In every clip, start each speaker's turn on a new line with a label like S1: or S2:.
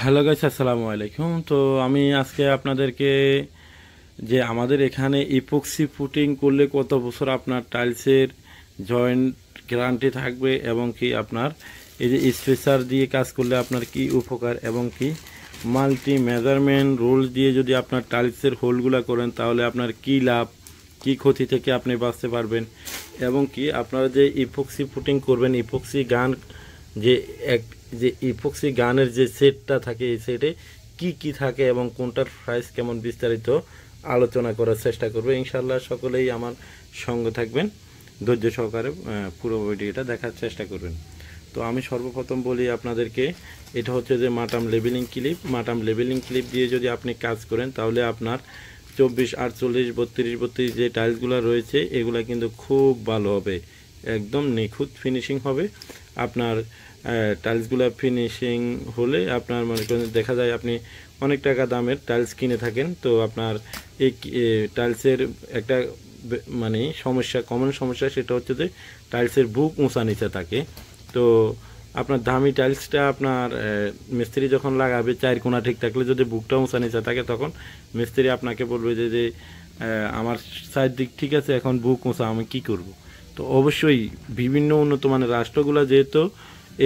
S1: Hello guys, আসসালামু আলাইকুম। তো আমি আজকে আপনাদেরকে যে আমাদের এখানে ইপক্সি ফুটিং করলে কত বছর আপনার টাইলসের জয়েন্ট গ্যারান্টি থাকবে এবং কি আপনার এই যে স্পেসার দিয়ে কাজ করলে আপনার কি উপকার এবং কি মাল্টি মেজারমেন্ট রোল দিয়ে যদি আপনার টাইলসের হোলগুলা করেন তাহলে আপনার কি লাভ, কি ক্ষতি থেকে আপনি বাঁচতে পারবেন এবং কি আপনারা যে ইপক্সি ফুটিং করবেন, ইপক্সি গান যে এক যে ইপক্সি গানের যে সেটটা থাকে এই সেটে কি কি থাকে এবং কোনটার প্রাইস কেমন বিস্তারিত আলোচনা করার চেষ্টা করবো। ইনশাল্লাহ সকলেই আমার সঙ্গে থাকবেন, ধৈর্য সহকারে পুরো ভিডিওটা দেখার চেষ্টা করবেন। তো আমি সর্বপ্রথম বলি আপনাদেরকে, এটা হচ্ছে যে মাটাম লেবেলিং ক্লিপ। মাটাম লেবেলিং ক্লিপ দিয়ে যদি আপনি কাজ করেন তাহলে আপনার 24, 48, 32 যে টাইলসগুলো রয়েছে এগুলা কিন্তু খুব ভালো হবে, একদম নিখুঁত ফিনিশিং হবে। আপনার টাইলসগুলো ফিনিশিং হলে আপনার মনে করেন দেখা যায় আপনি অনেক টাকা দামের টাইলস কিনে থাকেন, তো আপনার এই টাইলসের একটা মানে সমস্যা, কমন সমস্যা, সেটা হচ্ছে যে টাইলসের বুক উঁচা নিচে থাকে। তো আপনার দামি টাইলসটা আপনার মিস্ত্রি যখন লাগাবে চার কোণা ঠিক থাকলে যদি বুকটা উঁচা নিচে থাকে তখন মিস্ত্রি আপনাকে বলবে যে আমার সাইড দিক ঠিক আছে, এখন বুক উঁচা, আমি কি করব। তো অবশ্যই বিভিন্ন উন্নত মানের রাষ্ট্রগুলো যেহেতু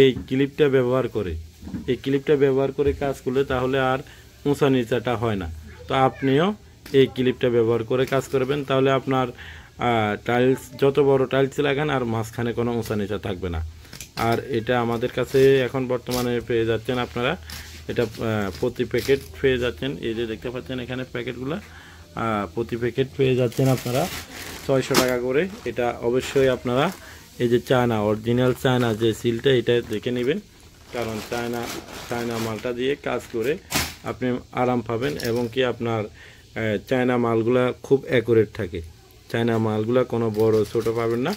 S1: এই ক্লিপটা ব্যবহার করে, এই ক্লিপটা ব্যবহার করে কাজ করলে তাহলে আর উঁচা নিচাটা হয় না। তো আপনিও এই ক্লিপটা ব্যবহার করে কাজ করবেন, তাহলে আপনার টাইলস যত বড় টাইলস লাগান আর মাঝখানে কোনো উঁচা নিচা থাকবে না। আর এটা আমাদের কাছে এখন বর্তমানে পেয়ে যাচ্ছেন আপনারা, এটা প্রতি প্যাকেট পেয়ে যাচ্ছেন, এই যে দেখতে পাচ্ছেন এখানে প্যাকেটগুলো, প্রতি প্যাকেট পেয়ে যাচ্ছেন আপনারা 600 টাকা করে। এটা অবশ্যই আপনারা এই যে চায়না অরিজিনাল চায়না যে সিলটা এটা দেখে নেবেন, কারণ চায়না মালটা দিয়ে কাজ করে আপনি আরাম পাবেন এবং কি আপনার চায়না মালগুলা খুব অ্যাকুরেট থাকে, চায়না মালগুলা কোনো বড় ছোট পাবেন না।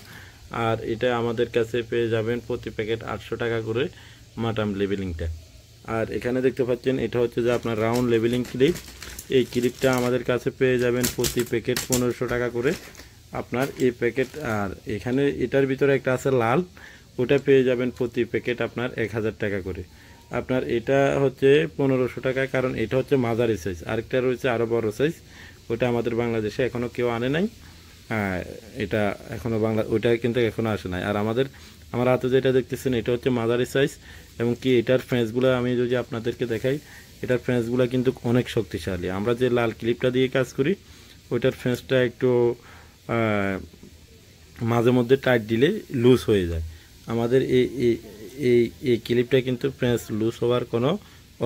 S1: আর এটা আমাদের কাছে পেয়ে যাবেন প্রতি প্যাকেট 800 টাকা করে মাটাম লেবেলিংটা। আর এখানে দেখতে পাচ্ছেন এটা হচ্ছে যে আপনার রাউন্ড লেবেলিং ক্লিপ। এই ক্লিপটা আমাদের কাছে পেয়ে যাবেন প্রতি প্যাকেট 1500 টাকা করে আপনার এই প্যাকেট। আর এখানে এটার ভিতরে একটা আছে লাল, ওটা পেয়ে যাবেন প্রতি প্যাকেট আপনার 1000 টাকা করে। আপনার এটা হচ্ছে 1500 টাকা, কারণ এটা হচ্ছে মাঝারি সাইজ। আরেকটা রয়েছে আরও বড় সাইজ, ওটা আমাদের বাংলাদেশে এখনও কেউ আনে নাই। এটা এখনও ওইটা কিন্তু এখনও আসে নাই। আর আমার হাতে যেটা দেখতেছেন এটা হচ্ছে মাঝারি সাইজ এবং কি এটার ফ্রেঞ্চগুলো আমি যদি আপনাদেরকে দেখাই, এটার ফ্রেঞ্চগুলো কিন্তু অনেক শক্তিশালী। আমরা যে লাল ক্লিপটা দিয়ে কাজ করি ওইটার ফ্রেঞ্চটা একটু মাঝে মধ্যে টাইট দিলে লুজ হয়ে যায়। আমাদের এই এই এই ক্লিপটা কিন্তু ফ্রেঞ্চ লুজ হওয়ার কোনো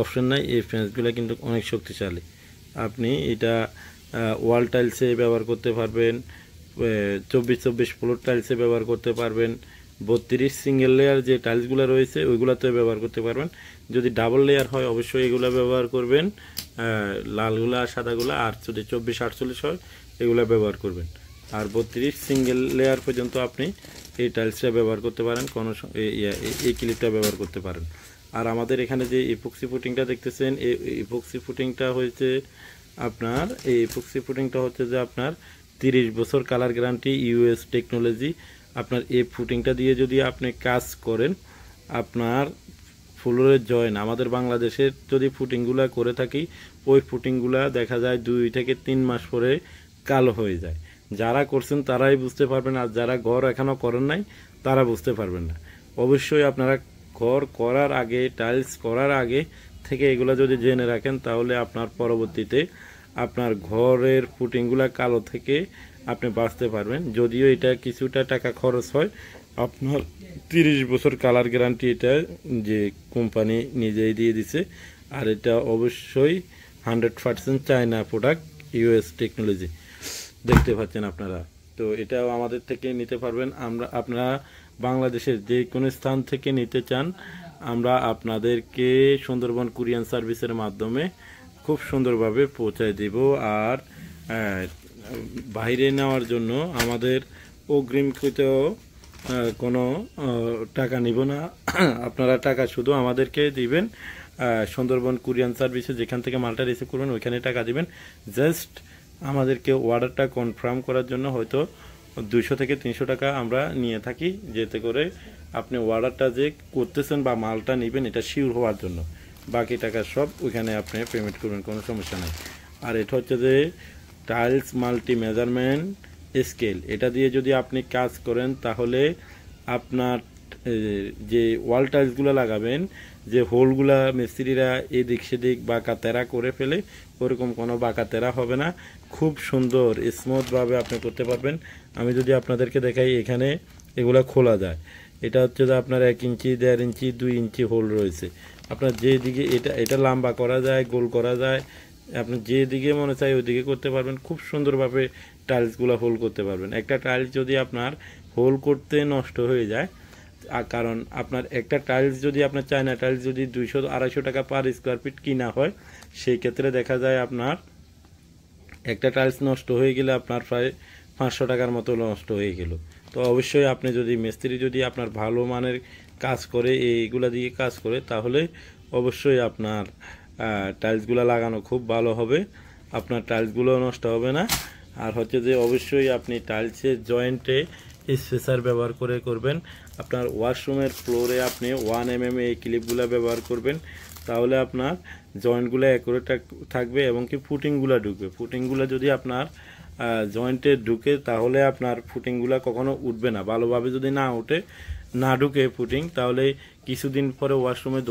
S1: অপশন নাই, এই ফ্রেঞ্চগুলো কিন্তু অনেক শক্তিশালী। আপনি এটা ওয়াল টাইলসে ব্যবহার করতে পারবেন, 24 ফ্লোর টাইলসে ব্যবহার করতে পারবেন, 32 সিঙ্গেল লেয়ার যে টাইলসগুলো রয়েছে ওইগুলোতে ব্যবহার করতে পারবেন। যদি ডাবল লেয়ার হয় অবশ্যই এগুলো ব্যবহার করবেন, লালগুলা সাদাগুলা। আর যদি 24, 48 হয় এগুলো ব্যবহার করবেন। আর 32 সিঙ্গেল লেয়ার পর্যন্ত আপনি এই টাইলসটা ব্যবহার করতে পারেন, কোনো এই ক্লিপটা ব্যবহার করতে পারেন। আর আমাদের এখানে যে ইপক্সি ফুটিংটা দেখতেছেন, এই ইপক্সি ফুটিংটা হয়েছে আপনার, এই ইপক্সি ফুটিংটা হচ্ছে যে আপনার 30 বছর কালার গ্যারান্টি, ইউএস টেকনোলজি। আপনার এই ফুটিংটা দিয়ে যদি আপনি কাজ করেন, আপনার ফ্লোরের জয়েন আমাদের বাংলাদেশের যদি ফুটিংগুলো করে থাকি ওই ফুটিংগুলো দেখা যায় 2 থেকে 3 মাস পরে কালো হয়ে যায়। যারা করছেন তারাই বুঝতে পারবেন, আর যারা ঘর এখনও করেন নাই তারা বুঝতে পারবেন না। অবশ্যই আপনারা ঘর করার আগে, টাইলস করার আগে থেকে এগুলো যদি জেনে রাখেন তাহলে আপনার পরবর্তীতে আপনার ঘরের ফুটিংগুলো কালো থেকে আপনি বাঁচতে পারবেন। যদিও এটা কিছুটা টাকা খরচ হয়, আপনার 30 বছর কালার গ্যারান্টি এটা যে কোম্পানি নিজেই দিয়ে দিছে। আর এটা অবশ্যই 100% চায়না প্রোডাক্ট, ইউএস টেকনোলজি। দেখতে পাচ্ছেন আপনারা, তো এটাও আমাদের থেকে নিতে পারবেন। আপনারা বাংলাদেশের যে কোনো স্থান থেকে নিতে চান, আমরা আপনাদেরকে সুন্দরবন কুরিয়ান সার্ভিসের মাধ্যমে খুব সুন্দরভাবে পৌঁছায় দেব। আর বাইরে নেওয়ার জন্য আমাদের অগ্রিমকৃত কোনো টাকা নিব না, আপনারা টাকা শুধু আমাদেরকে দিবেন। সুন্দরবন কুরিয়ান সার্ভিসে যেখান থেকে মালটা রিসিভ করবেন ওইখানে টাকা দিবেন। জাস্ট আমাদেরকে অর্ডারটা কনফার্ম করার জন্য হয়তো 200 থেকে 300 টাকা আমরা নিয়ে থাকি, যাতে করে আপনি অর্ডারটা যে করতেছেন বা মালটা নেবেন এটা শিওর হওয়ার জন্য। বাকি টাকা সব ওইখানে আপনি পেমেন্ট করবেন, কোনো সমস্যা নাই। আর এটা হচ্ছে যে টাইলস মাল্টি মেজারমেন্ট স্কেল, এটা দিয়ে যদি আপনি কাজ করেন তাহলে আপনার যে ওয়াল টাইলসগুলো লাগাবেন, যে হোলগুলা মিস্ত্রিরা এদিক সেদিক বাঁকা তেরা করে ফেলে, ওরকম কোনো বাঁকা তেরা হবে না, খুব সুন্দর স্মুথভাবে আপনি করতে পারবেন। আমি যদি আপনাদেরকে দেখাই, এখানে এগুলা খোলা যায়। এটা হচ্ছে যে আপনার 1 ইঞ্চি, 1.5 ইঞ্চি, 2 ইঞ্চি হোল রয়েছে। আপনার যেদিকে এটা লম্বা করা যায়, গোল করা যায়, আপনি যেদিকে মনে চায় ওইদিকে করতে পারবেন। খুব সুন্দরভাবে টাইলসগুলো হোল করতে পারবেন। একটা টাইলস যদি আপনার হোল করতে নষ্ট হয়ে যায়, কারণ আপনার একটা টাইলস যদি আপনার চায়না টাইলস যদি 200-250 টাকা পার স্কোয়ার ফিট কিনা হয়, সেই ক্ষেত্রে দেখা যায় আপনার একটা টাইলস নষ্ট হয়ে গেলে আপনার প্রায় 500 টাকার মতো নষ্ট হয়ে গেল। তো অবশ্যই আপনি যদি মিস্ত্রি যদি আপনার ভালো মানের কাজ করে, এইগুলা দিয়ে কাজ করে, তাহলে অবশ্যই আপনার টাইলসগুলো লাগানো খুব ভালো হবে, আপনার টাইলসগুলো নষ্ট হবে না। আর হচ্ছে যে অবশ্যই আপনি টাইলসের জয়েন্টে স্পেসার ব্যবহার করে করবেন। আপনার ওয়াশরুমের ফ্লোরে আপনি 1 mm এই ক্লিপগুলো ব্যবহার করবেন, তাহলে আপনার জয়েন্টগুলো অ্যাকুরেট থাকবে এবং কি ফুটিংগুলো ঢুকবে। ফুটিংগুলো যদি আপনার জয়েন্টে ঢুকে, তাহলে আপনার ফুটিংগুলো কখনো উঠবে না। ভালোভাবে যদি না ঢুকে ফুটিং, তাহলে কিছুদিন পরে ওয়াশরুমে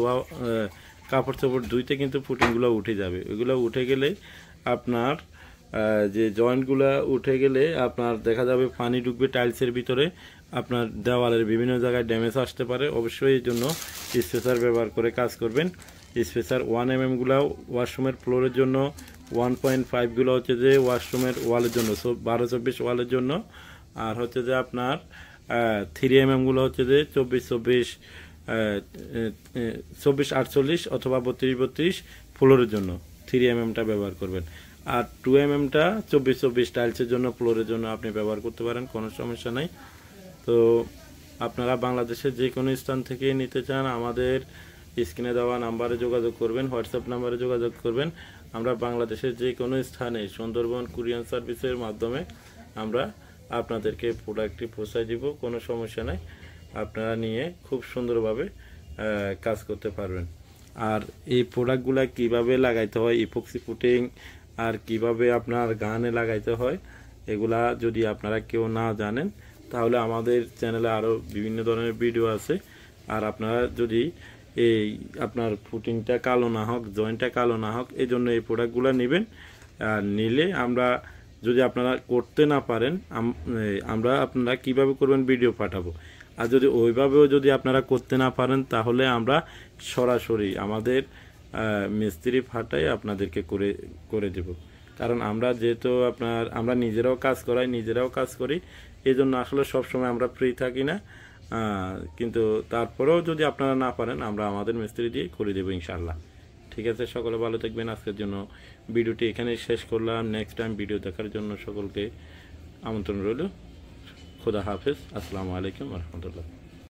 S1: কাপড় চোপড় ধুইতে কিন্তু ফুটিংগুলো উঠে যাবে। ওইগুলো উঠে গেলে আপনার যে জয়েন্টগুলো উঠে গেলে আপনার দেখা যাবে পানি ঢুকবে টাইলসের ভিতরে, আপনার দেওয়ালের বিভিন্ন জায়গায় ড্যামেজ আসতে পারে। অবশ্যই এই জন্য স্পেসার ব্যবহার করে কাজ করবেন। স্পেসার 1 mm গুলো ওয়াশরুমের ফ্লোরের জন্য, 1.5 গুলো হচ্ছে যে ওয়াশরুমের ওয়ালের জন্য, 12-24 ওয়ালের জন্য। আর হচ্ছে যে আপনার 3 mm গুলো হচ্ছে যে 24-48 অথবা 32-32 ফ্লোরের জন্য 3 mm ব্যবহার করবেন। আর 2 mm 24-24 টাইলসের জন্য, ফ্লোরের জন্য আপনি ব্যবহার করতে পারেন, কোনো সমস্যা নাই। তো আপনারা বাংলাদেশের যে কোনো স্থান থেকে নিতে চান, আমাদের স্ক্রিনে দেওয়া নাম্বারে যোগাযোগ করবেন, হোয়াটসঅ্যাপ নাম্বারে যোগাযোগ করবেন। আমরা বাংলাদেশের যে কোনো স্থানে সুন্দরবন কুরিয়ার সার্ভিসের মাধ্যমে আমরা আপনাদেরকে প্রোডাক্টটি পৌঁছায় দিব, কোনো সমস্যা নাই। আপনারা নিয়ে খুব সুন্দরভাবে কাজ করতে পারবেন। আর এই প্রোডাক্টগুলো কিভাবে লাগাইতে হয়, ইপক্সি পুটিং, আর কিভাবে আপনার গানে লাগাইতে হয়, এগুলা যদি আপনারা কেউ না জানেন, তাহলে আমাদের চ্যানেলে আরও বিভিন্ন ধরনের ভিডিও আছে। আর আপনারা যদি এই আপনার ফুটিংটা কালো না হোক, জয়েন্টটা কালো না হোক, এই জন্য এই প্রোডাক্টগুলো নেবেন। আর নিলে আমরা যদি আপনারা করতে না পারেন, আপনারা কিভাবে করবেন ভিডিও পাঠাবো। আর যদি ওইভাবেও যদি আপনারা করতে না পারেন, তাহলে আমরা সরাসরি আমাদের মিস্ত্রি ফাটাই আপনাদেরকে করে দেব। কারণ আমরা যেহেতু আমরা নিজেরাও কাজ করি, এই জন্য আসলে সবসময় আমরা ফ্রি থাকি না। কিন্তু তারপরেও যদি আপনারা না পারেন, আমরা আমাদের মিস্ত্রি দিয়ে করে দেবো ইনশাআল্লাহ। ঠিক আছে, সকলে ভালো থাকবেন। আজকের জন্য ভিডিওটি এখানেই শেষ করলাম। নেক্সট টাইম ভিডিও দেখার জন্য সকলকে আমন্ত্রণ রইল। খোদা হাফেজ। আসসালামু আলাইকুম ওয়া রাহমাতুল্লাহ।